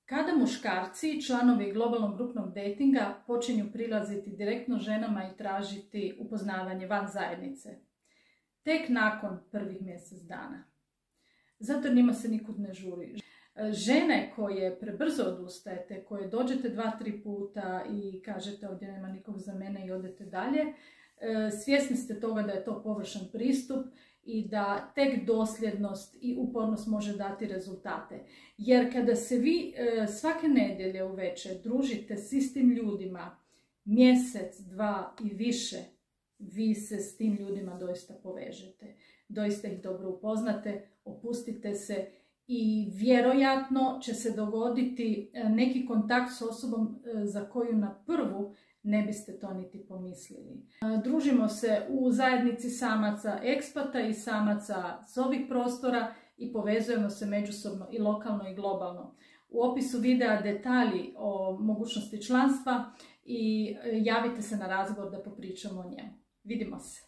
Kada muškarci, članovi globalnog grupnog datinga, počinju prilaziti direktno ženama i tražiti upoznavanje van zajednice. Tek nakon prvih mjesec dana. Zato njima se nikud ne žuri. Žene koje prebrzo odustajete, koje dođete 2-3 puta i kažete ovdje nema nikog za mene i odete dalje, svjesni ste toga da je to površan pristup i da tek dosljednost i upornost može dati rezultate. Jer kada se vi svake nedjelje uvečer družite s istim ljudima mjesec, 2 i više, vi se s tim ljudima doista povežete. Doista ih dobro upoznate, opustite se i vjerojatno će se dogoditi neki kontakt s osobom za koju na prvu ne biste to niti pomislili. Družimo se u zajednici samaca ekspata i samaca s ovih prostora i povezujemo se međusobno i lokalno i globalno. U opisu videa detalji o mogućnosti članstva i javite se na razgovor da popričamo o njemu. Vidimo se!